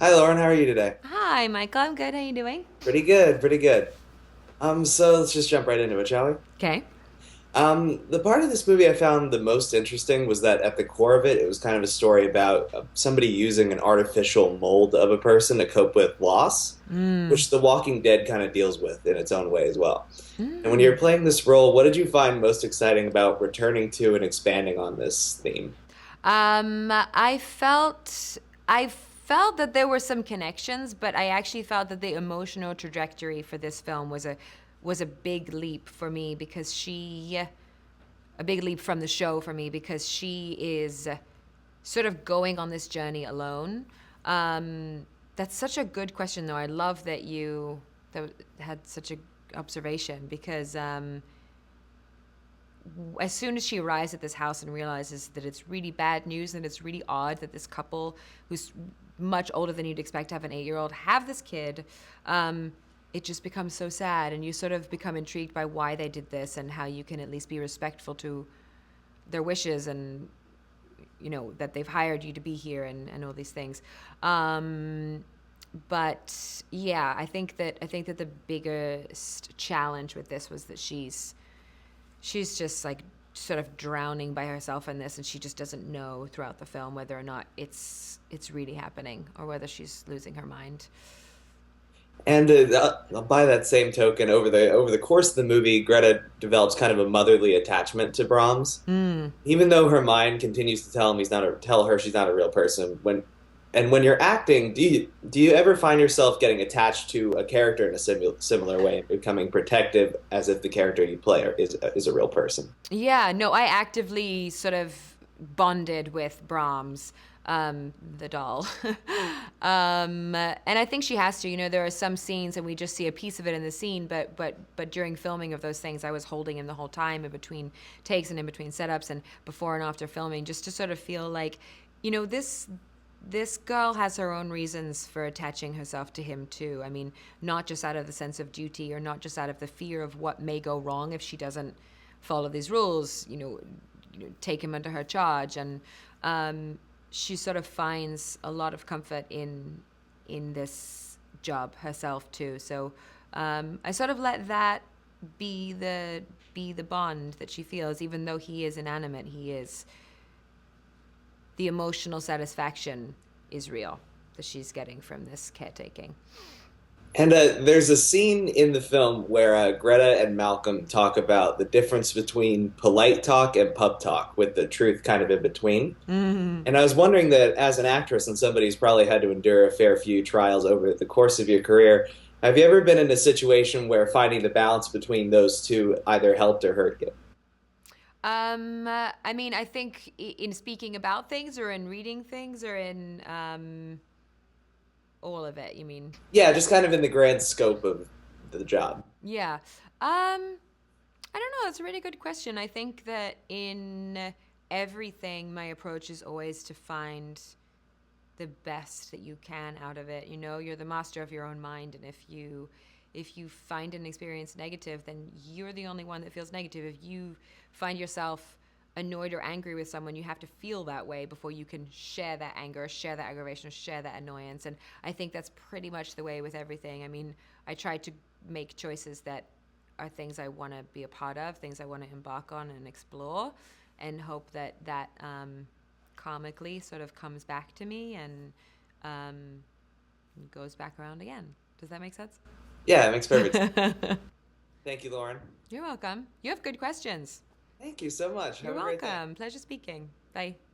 Hi Lauren, how are you today? Hi, Michael. I'm good. How you doing? Pretty good, pretty good. So let's just jump right into it, shall we? Okay. The part of this movie I found the most interesting was that at the core of it, it was kind of a story about somebody using an artificial mold of a person to cope with loss, Mm. which The Walking Dead kind of deals with in its own way as well. And when Mm. you're playing this role, what did you find most exciting about returning to and expanding on this theme? I felt that there were some connections, but I actually felt that the emotional trajectory for this film was a big leap for me because she a big leap from the show for me because she is sort of going on this journey alone. That's such a good question, though. I love that you that had such a observation because as soon as she arrives at this house and realizes that it's really bad news and it's really odd that this couple who's much older than you'd expect to have an 8-year-old have this kid, it just becomes so sad, and you sort of become intrigued by why they did this and how you can at least be respectful to their wishes and that they've hired you to be here and all these things. But yeah, I think that the biggest challenge with this was that she's just like sort of drowning by herself in this, and she just doesn't know throughout the film whether or not it's really happening or whether she's losing her mind. And by that same token, over the course of the movie, Greta develops kind of a motherly attachment to Brahms, Mm. even though her mind continues to tell her she's not a real person. When you're acting, do you ever find yourself getting attached to a character in a similar way and becoming protective as if the character you play is a real person? Yeah, no, I actively sort of bonded with Brahms, the doll. And I think she has to. There are some scenes, and we just see a piece of it in the scene, but during filming of those things, I was holding him the whole time in between takes and in between setups and before and after filming, just to sort of feel like, this girl has her own reasons for attaching herself to him too. I mean, not just out of the sense of duty or not just out of the fear of what may go wrong if she doesn't follow these rules, take him under her charge. And she sort of finds a lot of comfort in this job herself too. So I sort of let that be the bond that she feels, even though he is inanimate. He is the emotional satisfaction is real that she's getting from this caretaking. And there's a scene in the film where Greta and Malcolm talk about the difference between polite talk and pub talk, with the truth kind of in between. Mm. And I was wondering that as an actress and somebody who's probably had to endure a fair few trials over the course of your career, have you ever been in a situation where finding the balance between those two either helped or hurt you? I mean, I think in speaking about things or in reading things or in all of it, you mean? Yeah, just kind of in the grand scope of the job. Yeah. I don't know. It's a really good question. I think that in everything, my approach is always to find the best that you can out of it. You're the master of your own mind, and if you find an experience negative, then you're the only one that feels negative. If you find yourself annoyed or angry with someone, you have to feel that way before you can share that anger, share that aggravation, share that annoyance. And I think that's pretty much the way with everything. I mean, I try to make choices that are things I want to be a part of, things I want to embark on and explore, and hope that karmically sort of comes back to me and um, goes back around again. Does that make sense? Yeah, it makes perfect sense. Thank you, Lauren. You're welcome. You have good questions. Thank you so much. You're Have a great day. welcome. Pleasure speaking. Bye.